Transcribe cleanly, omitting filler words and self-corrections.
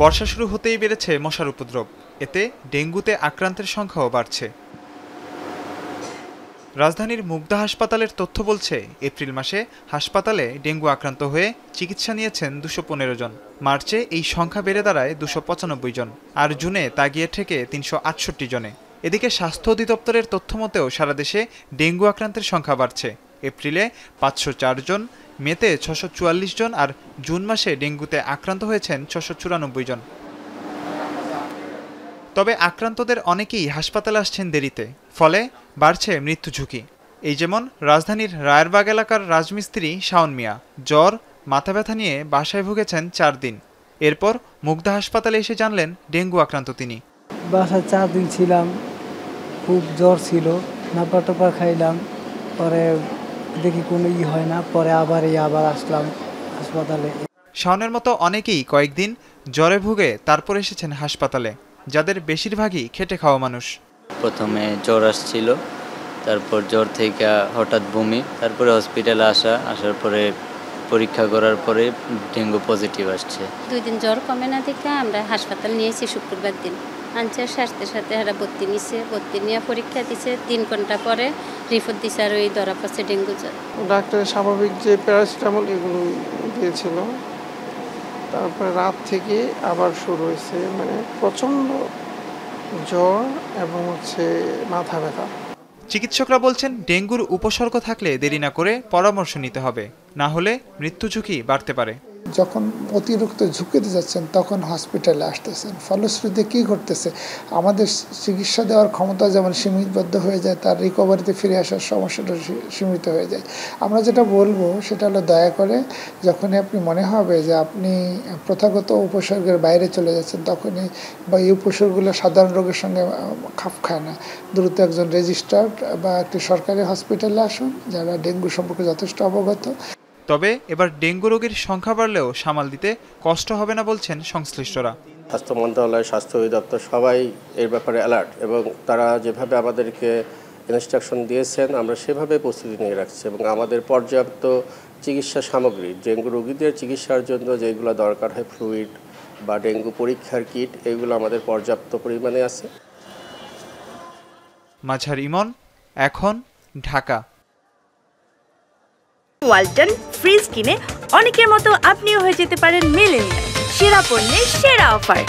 বর্ষা শুরু হতেই বেড়েছে মশার উপদ্রব। এতে ডেঙ্গুতে আক্রান্তের সংখ্যাও বাড়ছে। রাজধানীর মুগদা হাসপাতালের তথ্য বলছে, এপ্রিল মাসে হাসপাতালে ডেঙ্গু আক্রান্ত হয়ে চিকিৎসা নিয়েছেন ২১৫ জন। মার্চে এই সংখ্যা বেড়ে দাঁড়ায় ২৯৫ জন, আর জুনে তা গিয়ে ঠেকে ৩৬৮ জনে। এদিকে স্বাস্থ্য অধিদপ্তরের তথ্য মতেও সারা দেশে ডেঙ্গু আক্রান্তের সংখ্যা বাড়ছে। এপ্রিলে ৫০৪ জন, মেতে ৬৪৪ জন, আর জুন মাসে ডেঙ্গুতে আক্রান্ত হয়েছেন ৬৯৪ জন। তবে আক্রান্তদের অনেকেই হাসপাতালে আসছেন দেরিতে, ফলে বাড়ছে মৃত্যু ঝুঁকি। এই যেমন রাজধানীর রায়েরবাগ এলাকার রাজমিস্ত্রি শাওন মিয়া। জ্বর, মাথা ব্যথা নিয়ে বাসায় ভুগেছেন ৪ দিন। এরপর মুগদা হাসপাতালে এসে জানলেন ডেঙ্গু আক্রান্ত তিনি। বাসায় ৪ দিন ছিলাম, খুব জ্বর ছিল, নাপা টোপা খাইলাম, পরে দেখি কোনো হয় না, পরে আবার আসলাম হাসপাতালে। শাওনের মতো অনেকেই কয়েকদিন জ্বরে ভুগে তারপর এসেছেন হাসপাতালে, যাদের বেশিরভাগই খেটে খাওয়া মানুষ। প্রথমে জ্বর আসছিল, তারপর জ্বর থেকে হঠাৎ বমি, তারপরে হসপিটালে আসার পরে পরীক্ষা করার পরে ডেঙ্গু পজিটিভ আসছে। 2 দিন জ্বর কমে না দেখে আমরা হাসপাতাল নিয়েছি শুক্রবার দিন। আনছে সাথে এরা ভর্তি নিয়ে পরীক্ষা দিছে। 3 ঘন্টা পরে রিপোর্ট দিছে আর ওই ধরা পড়ছে ডেঙ্গু জ্বর। ডাক্তার স্বাভাবিক যে প্যারাসিটামল এগুলো দিয়েছিল, তারপরে রাত থেকে আবার শুরু হয়েছে, মানে প্রচণ্ড জ্বর এবং মাথা ব্যথা। চিকিৎসকরা বলছেন, ডেঙ্গুর উপসর্গ থাকলে দেরি না করে পরামর্শ নিতে হবে, না হলে মৃত্যু ঝুঁকি বাড়তে পারে। যখন অতিরিক্ত ঝুঁকিতে যাচ্ছেন তখন হসপিটালে আসতেছেন, ফলশ্রুতিতে কী ঘটতেছে, আমাদের চিকিৎসা দেওয়ার ক্ষমতা যেমন সীমিতবদ্ধ হয়ে যায়, তার রিকভারিতে ফিরে আসার সমস্যাটা সীমিত হয়ে যায়। আমরা যেটা বলবো সেটা হলো, দয়া করে যখনই আপনি মনে হবে যে আপনি প্রথাগত উপসর্গের বাইরে চলে যাচ্ছেন, তখনই বা এই উপসর্গগুলো সাধারণ রোগের সঙ্গে খাপ খায় না, দ্রুত একজন রেজিস্টার্ড বা একটি সরকারি হসপিটালে আসুন, যারা ডেঙ্গু সম্পর্কে যথেষ্ট অবগত। তবে এবার ডেঙ্গু রোগীর সংখ্যা বাড়লেও সামাল দিতে কষ্ট হবে না বলছেন সংশ্লিষ্টরা। স্বাস্থ্য মন্ত্রণালয়, স্বাস্থ্য অধিদপ্তর সবাই এর ব্যাপারে অ্যালার্ট, এবং তারা যেভাবে আমাদেরকে ইনস্ট্রাকশন দিয়েছেন আমরা সেভাবে প্রস্তুতি নিয়ে রাখছি, এবং আমাদের পর্যাপ্ত চিকিৎসা সামগ্রী, ডেঙ্গু রোগীদের চিকিৎসার জন্য যেগুলো দরকার হয়, ফ্লুইড বা ডেঙ্গু পরীক্ষার কিট, এগুলো আমাদের পর্যাপ্ত পরিমাণে আছে। মাঝার ইমন, এখন, ঢাকা। ওয়ালটন ফ্রিজ কিনে অনেকের মতো আপনিও হয়ে যেতে পারেন মিলেনিয়াল। সেরা পণ্যের সেরা অফার।